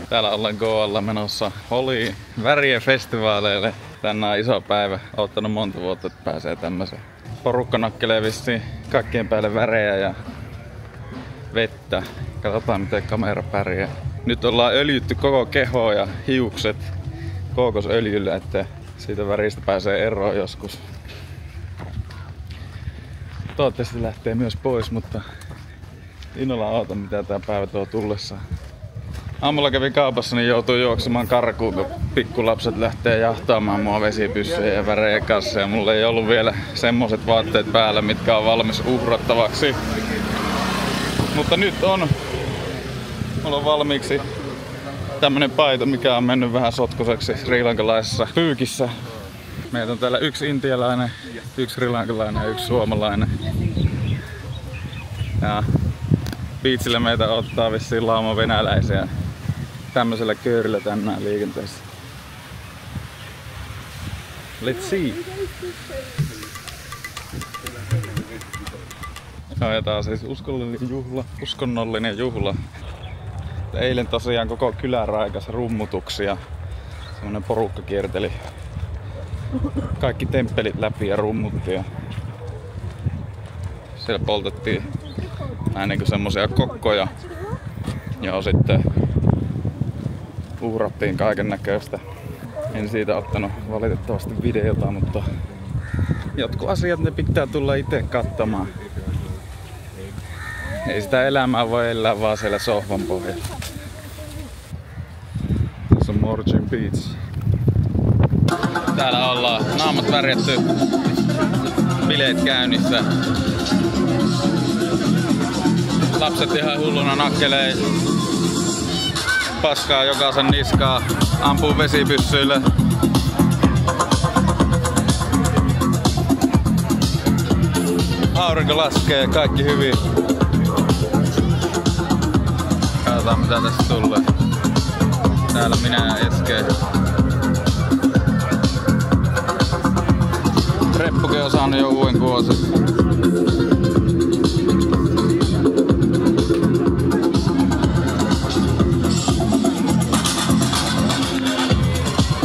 Täällä ollaan Goalla menossa Holi värien festivaaleille. Tänään on iso päivä. Oottanut monta vuotta, että pääsee tämmöiseen. Porukka nakkelee vissiin kaikkien päälle värejä ja vettä. Katsotaan miten kamera pärjää. Nyt ollaan öljytty koko keho ja hiukset kookosöljyllä, että siitä väristä pääsee eroon joskus. Toivottavasti lähtee myös pois, mutta innolla ootan mitä tää päivä tuo tullessaan. Aamulla kävin kaupassa, niin joutui juoksemaan karkuun, kun pikkulapset lähtee jahtaamaan mua vesipyssyjä ja värejä kanssa. Ja mulla ei ollut vielä semmoset vaatteet päällä, mitkä on valmis uhrattavaksi. Mutta nyt on. Mulla on valmiiksi tämmönen paita, mikä on mennyt vähän sotkuseksi srilankalaisessa pyykissä. Meitä on täällä yksi intialainen, yksi srilankalainen ja yksi suomalainen. Ja biitsillä meitä ottaa vissiin lauma venäläisiä tämmöisellä köyrillä tänään liikenteessä. Let's see! Ja tää on siis uskonnollinen juhla. Eilen tosiaan koko kylä raikas rummutuksia. Semmonen porukka kierteli kaikki temppelit läpi ja rummutti. Ja siellä poltettiin näin niinku semmosia kokkoja. Ja sitten uhrattiin kaiken näköistä. En siitä ottanut valitettavasti videota, mutta jotkut asiat ne pitää tulla itse katsomaan. Ei sitä elämää voi elää vaan siellä sohvan pohjalla. Tässä on Morgin Beach. Täällä ollaan naamat värjätty, bileet käynnissä. Lapset ihan hulluna nakkelee paskaa jokaisen niskaa, ampuu vesipyssyillä. Aurinko laskee, kaikki hyvin. Katsotaan mitä tästä tulee. Täällä minä ja Eske. Reppuke on saanut jo uuden kuosen.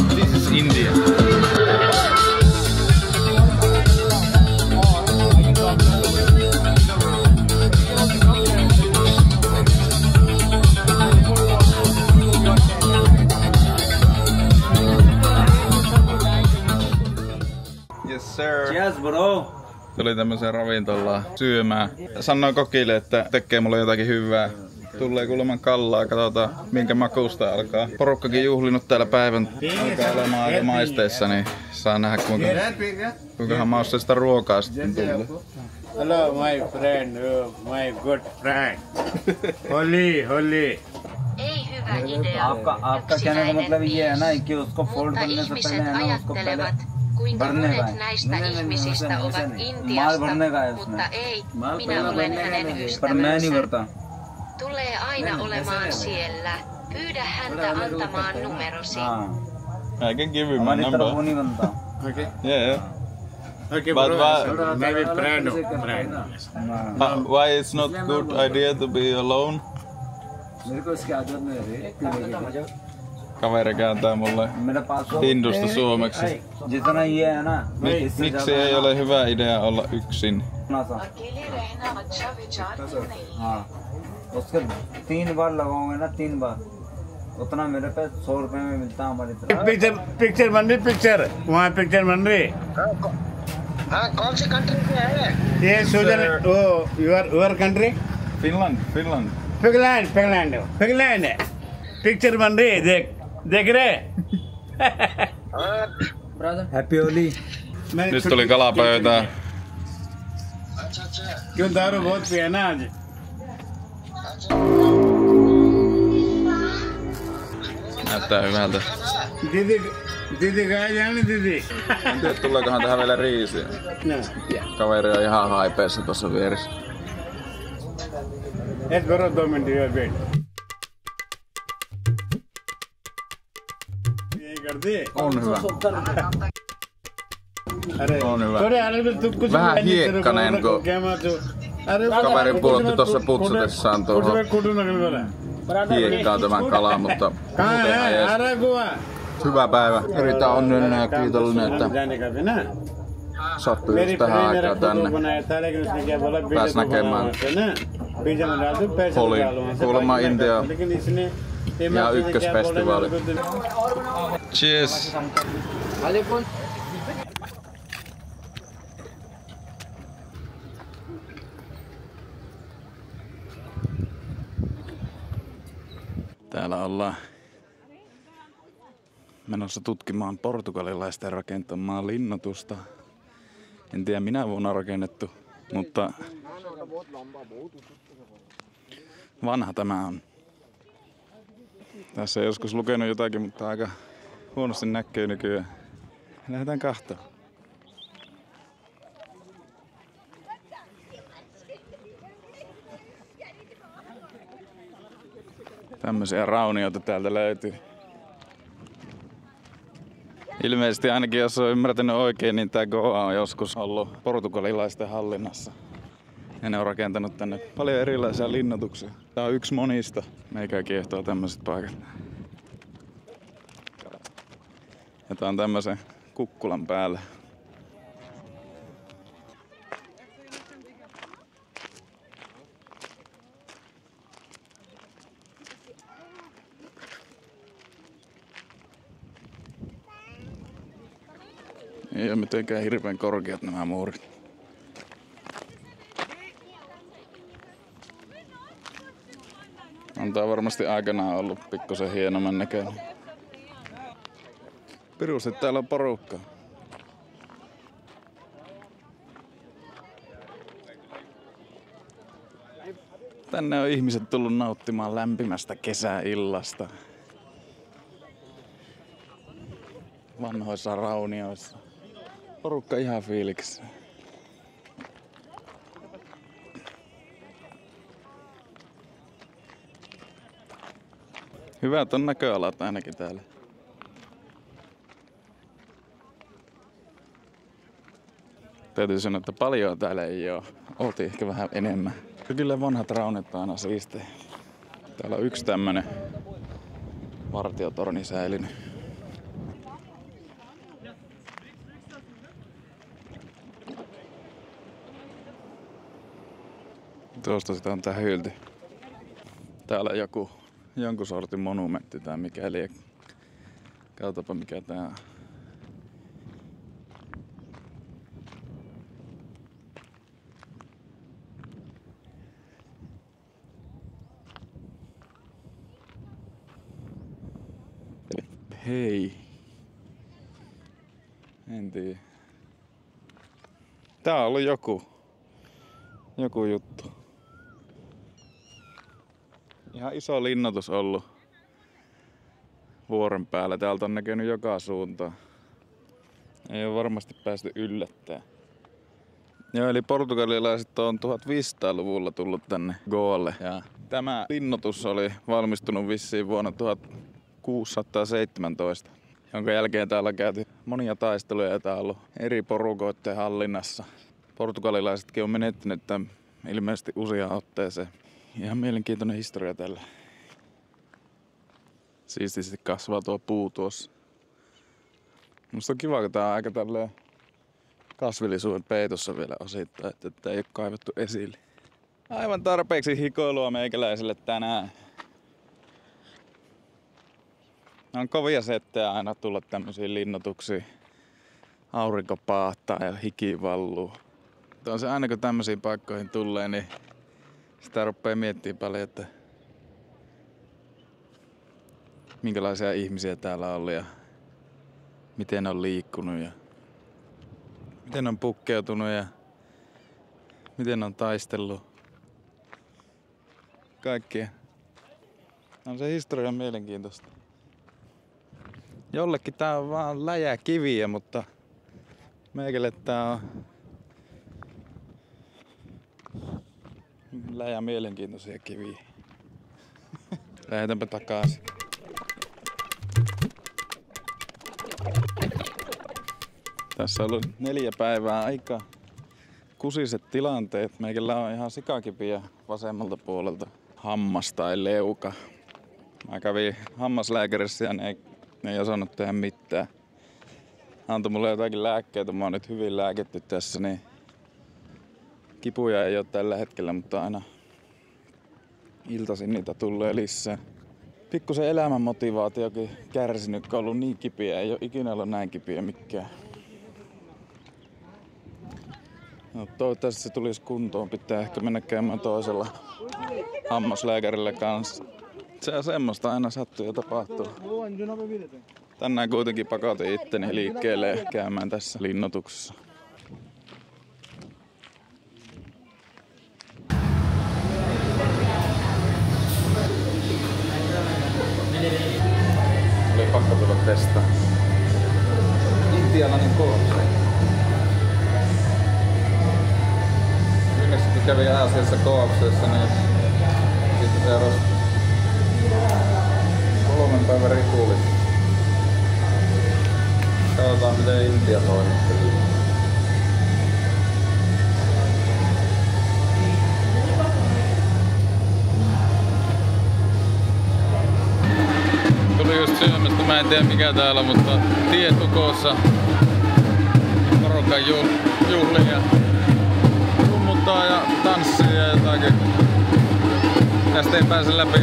This is India. Yes sir. Cheers bro. Tuli tämmöiseen ravintolaan syömään. Sanoin kokille, että tekee mulle jotakin hyvää. Tulee kuuleman kallaa, katsotaan minkä makuusta alkaa. Porukkakin juhlinut täällä päivän. Alkaa olemaan aika maisteissa, niin saa nähdä kuinkahan mausteista ruokaa sitten tulee. Hello my friend, my good friend. Holi. Ei hyvä idea. आपका कहने का मतलब ये है ना कि उसको फोल्ड करने से पहले है ना उसको पहले kuinka monet näistä ihmisistä ovat Intiasta, mutta ei, minä olen hänen ystävänsä. Tulee aina olemaan siellä. Pyydä häntä antamaan numerosi. I can give you my number. Okay. Yeah. Okay, But bro. Maybe friend. Why it's not good idea to be alone? Kaveri kääntää mulle hindusta suomeksi. Miksi ei ole hyvä idea olla yksin? उसके 3 बार लगाओगे ना 3 बार उतना मेरे पे 100 रुपए में मिलता हमारी तरफ। पिक्चर बन रही पिक्चर वहाँ पिक्चर बन रही। हाँ कौन सी कंट्री में है ये Switzerland oh your country Finland. Finland picture बन रही देख रहे। Happy Holi. Nyt tuli kalapöytää. क्यों दारू बहुत पिया ना आज? Näyttää hyvältä. दीदी कहाँ जाने दीदी? En tiedä tuleekohan tähän vielä riisiä. Kaveri on ihan haipeessa tossa vieressä. Let's borrow 2 minutes your bed. ये कर दे। On hyvä. On hyvä. Vähän hiekkanen, kun kaveri pudotti tuossa putsutessaan tuohon hiekkaan tämän kalan, mutta muuten ihan jees. Hyvä päivä. Erittäin onnellinen ja kiitollinen, että sattui just tähän aikaan tänne. Pääs näkemään Holin. Kuulemma Intia ja ykkösfestivaali. Cheers! Täällä ollaan menossa tutkimaan portugalilaisten rakentamaa linnoitusta. En tiedä minä vuonna rakennettu, mutta vanha tämä on. Tässä ei joskus lukenut jotakin, mutta aika huonosti näkyy nykyään. Lähdetään kahtoon. Tämmöisiä raunioita täältä löytyy. Ilmeisesti ainakin jos on ymmärtänyt oikein, niin tää Goa on joskus ollut portugalilaisten hallinnassa. Ja ne on rakentanut tänne paljon erilaisia linnoituksia. Tää on yksi monista. Meikä kiehtoo tämmöiset paikat. Ja tää on tämmöisen kukkulan päällä. Ei ole mitenkään hirveän korkeat nämä muurit. On tää varmasti aikanaan ollut pikkusen hienomman näköinen. Pirusti täällä on porukka. Tänne on ihmiset tullut nauttimaan lämpimästä kesäillasta. Vanhoissa raunioissa. Porukka ihan fiiliksissä. Hyvät on näköalat ainakin täällä. Täytyy sanoa, että paljon täällä ei oo. Oltiin ehkä vähän enemmän. Kyllä vanhat raunit on aina siistejä. Täällä on yksi tämmönen vartiotorni säilynyt. Tuosta sitä on tää hylti. Täällä on jonkun sortin monumentti tai mikäli. Katsotaanpa mikä tää on. Hei. En tiedä. Tää on ollut joku juttu. Ihan iso linnoitus ollut vuoren päällä. Täältä on näkynyt joka suuntaan. Ei ole varmasti päästy yllättämään. Joo, eli portugalilaiset on 1500-luvulla tullut tänne Goalle. Ja tämä linnoitus oli valmistunut vissiin vuonna 1617, jonka jälkeen täällä on käyty monia taisteluja ja tää on ollut eri porukoiden hallinnassa. Portugalilaisetkin on menettänyt tämän ilmeisesti useaan otteeseen. Ihan mielenkiintoinen historia tällä. Siististi kasvaa tuo puu tuossa. Musta on kiva, kun tää on aika tälleen kasvillisuuden peitossa vielä osittain, että ei ole kaivettu esille. Aivan tarpeeksi hikoilua meikäläiselle tänään. On kovia settejä aina tulla tämmöisiin linnoituksiin. Aurinko paahtaa ja hiki valluu. On se aina kun tämmöisiin paikkoihin tulee, niin sitä rupeaa miettimään paljon, että minkälaisia ihmisiä täällä on ollut ja miten on liikkunut ja miten on pukkeutunut ja miten on taistellut. Kaikkia. On se historia mielenkiintoista. Jollekin tää on vaan läjää kiviä, mutta meikälle tää on läjää mielenkiintoisia kiviä. Lähetänpä takaisin. Tässä on ollut 4 päivää aika kusiset tilanteet. Meikillä on ihan sikakipiä vasemmalta puolelta. Hammas tai leuka. Mä kävin hammaslääkärissä ja ne ei osannut tehdä mitään. Antoi mulle jotakin lääkkeitä. Mä oon nyt hyvin lääkitty tässä, niin kipuja ei ole tällä hetkellä, mutta aina iltaisin niitä tulee lisää. Pikkusen elämän motivaatiokin kärsinyt, kun on ollut niin kipiä. Ei ole ikinä ollut näin kipiä mikään. No, toivottavasti se tulisi kuntoon. Pitää ehkä mennä käymään toisella hammaslääkärillä kanssa. Se on semmoista, aina sattuu ja tapahtuu. Tänään kuitenkin pakotin itteni liikkeelle käymään tässä linnoituksessa. Oli pakko tulla testaa. Intialainen kookse. Viimeksi kun kävin Aasiassa kookseessa, niin sitten seurasi 3 päivän ripuli. Katsotaan miten Intia toimii. Tuli just syömästä, mä en tiedä mikä täällä, mutta tietukossa porukan juhlia. Rummuttaa ja tanssii ja jotakin. Tästä ei pääse läpi.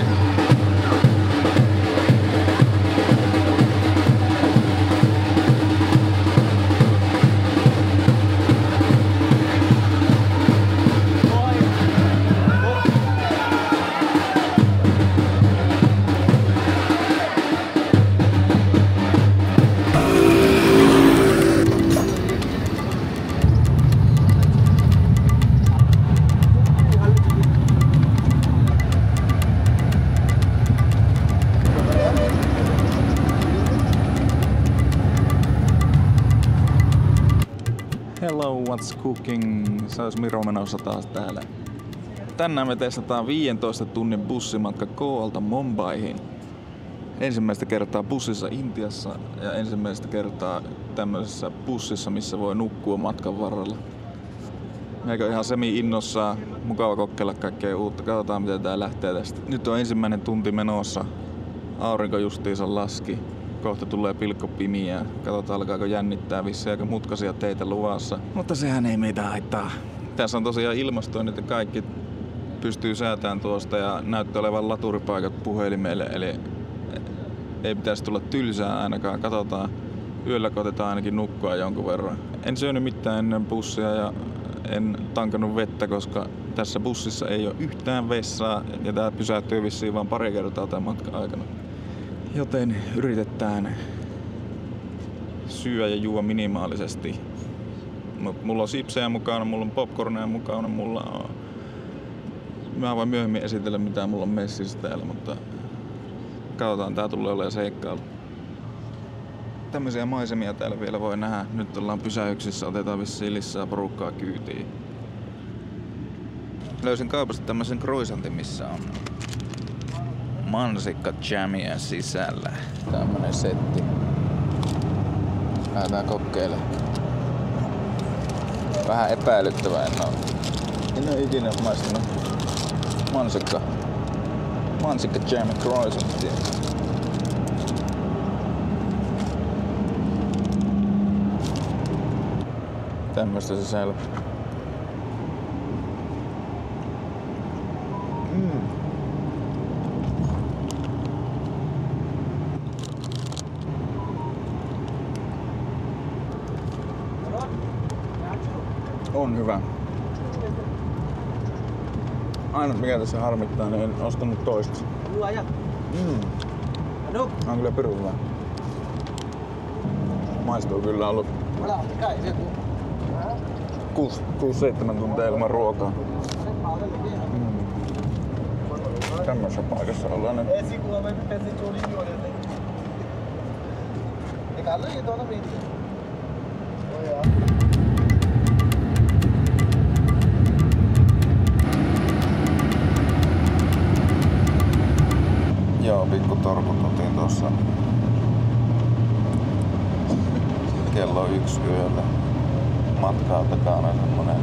Hello, what's cooking? Se olisi Miro menossa taas täällä. Tänään me testataan 15 tunnin bussimatka Goalta Mumbaihin. Ensimmäistä kertaa bussissa Intiassa ja ensimmäistä kertaa tämmöisessä bussissa, missä voi nukkua matkan varrella. Meikä ihan semi-innossaan. Mukava kokeilla kaikkea uutta. Katsotaan miten tää lähtee tästä. Nyt on ensimmäinen tunti menossa. Aurinko justiinsa laski. Kohta tulee pilkkopimiä. Katsotaan alkaako jännittää vissiin aika mutkaisia teitä luvassa. Mutta sehän ei meitä haittaa. Tässä on tosiaan ilmastoinnit ja kaikki pystyy säätämään tuosta ja näyttää olevan laturipaikat puhelimelle. Eli ei pitäisi tulla tylsää ainakaan. Katsotaan. Yöllä koitetaan ainakin nukkua jonkun verran. En syönyt mitään ennen bussia ja en tankannut vettä, koska tässä bussissa ei ole yhtään vessaa. Ja tää pysähtyy vissiin vaan pari kertaa tämän matkan aikana. Joten yritetään syödä ja juo minimaalisesti. Mulla on sipsejä mukana, mulla on popcorneja mukana, mulla on... Mä voin myöhemmin esitellä mitä mulla on messissä täällä, mutta katsotaan, tää tulee olemaan seikkailu. Tämmöisiä maisemia täällä vielä voi nähdä. Nyt ollaan pysähyksissä, otetaan vissiin lisää porukkaa kyytiin. Löysin kaupasta tämmösen croissantin, missä on mansikka jamia sisällä. Tämmönen setti. Lähdetään kokeilemaan. Vähän epäilyttävää, en oo ikinä maistanut mansikka jami croissanttia. Tämmöstä sisällä. On hyvä. Ainut mikä tässä harmittaa, niin en ostanut toista. On kyllä pirun hyvä. Maistuu kyllä ollut 6-7 tuntia ilman ruokaa. Tämmöisessä paikassa ollaan nyt. Joo, pikku torkut otin tuossa. kello 1 yöllä. Matkaa takana semmonen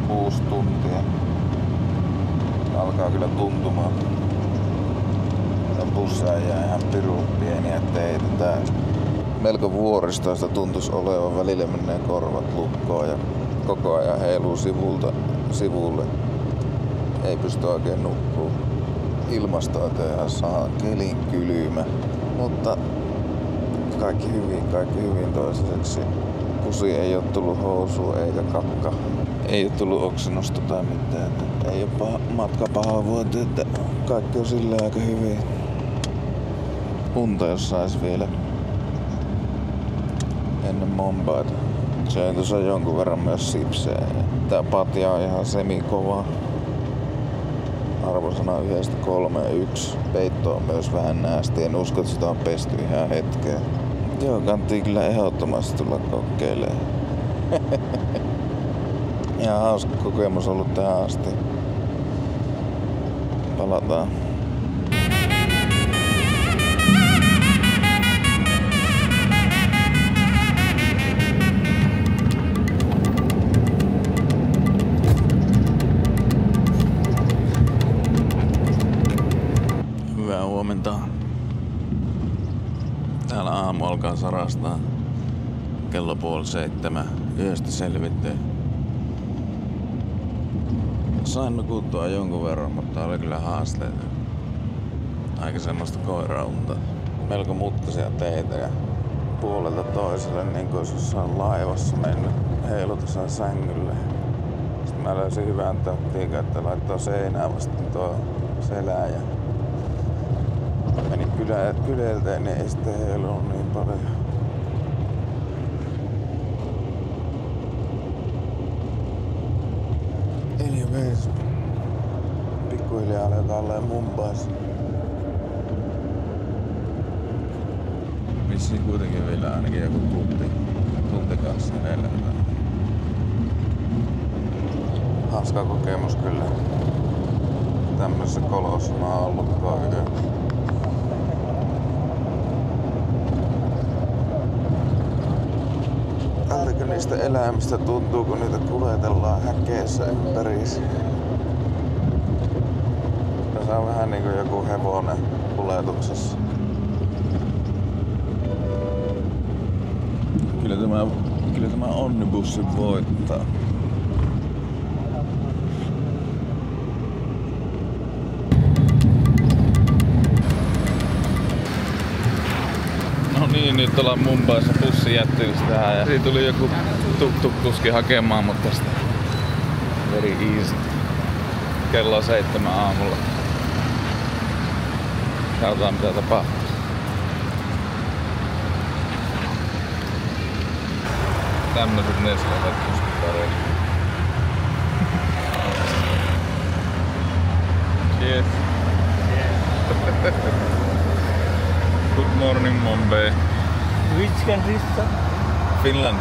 6 tuntia. Alkaa kyllä tuntumaan. Bussaa jää ihan pirun pieniä teitä tää. Melko vuoristoista tuntuisi olevan. Välillä menee korvat lukkoon ja koko ajan heiluu sivulta sivulle. Ei pysty oikein nukkuu. Ilmasto on ihan kelin kylmä. Mutta kaikki hyvin toiseksi. Pusi ei oo tullut housuun eikä kakka. Ei oo tullut oksennusta tai mitään. Ei oo matka pahoinvointi, että kaikki on silleen aika hyvin. Unta jos sais vielä ennen Mombaita. Söin tuossa jonkun verran myös sipsejä. Tää patja on ihan semikova. Arvosana 1-3-1. Peitto on myös vähän näästi. En usko, että sitä on pesty ihan hetkeen. Joo, kannattaa kyllä ehdottomasti tulla kokeilemaan. Ihan hauska kokemus ollut tähän asti. Palataan. Hyvää huomenta. Täällä aamu alkaa sarastaa. Kello 6:30. Yöstä selvittiin. Sain nukuttua jonkun verran, mutta oli kyllä haasteita. Aika semmoista koiraunta. Melko mutkaisia teitä ja puolelta toiselle niin kuin jos jossain laivassa mennyt heilutussaan sängylle. Sitten mä löysin hyvän taktiikan, että laittoi seinään vasta tuo selää ja meni kylelteen, niin ei sitten heilunut niin paljon. Anyways, pikkuhiljaa aletaan olemaan Mumbaissa. Vissiin kuitenkin vielä ainakin joku tunti kanssa edelleen. Hauska kokemus kyllä. Tämmöisessä kolossa mä oon ollut kaiken. Tältäkö niistä eläimistä tuntuu, kun niitä kuljetellaan häkeessä ympäriinsä? Tässä on vähän niinku joku hevonen kuljetuksessa. Kyllä tämä onnibussi voittaa. No niin, nyt ollaan Mumbaissa, bussi jättyy tähän ja siitä tuli joku tuk-tuk-kuski hakemaan mut tästä. Very easy. Kello on 7 aamulla. Katsotaan mitä tapahtuu. Tämmöset Neslevet kuskipareet. Yes. Good morning, Mumbai. Which country is that? Finland.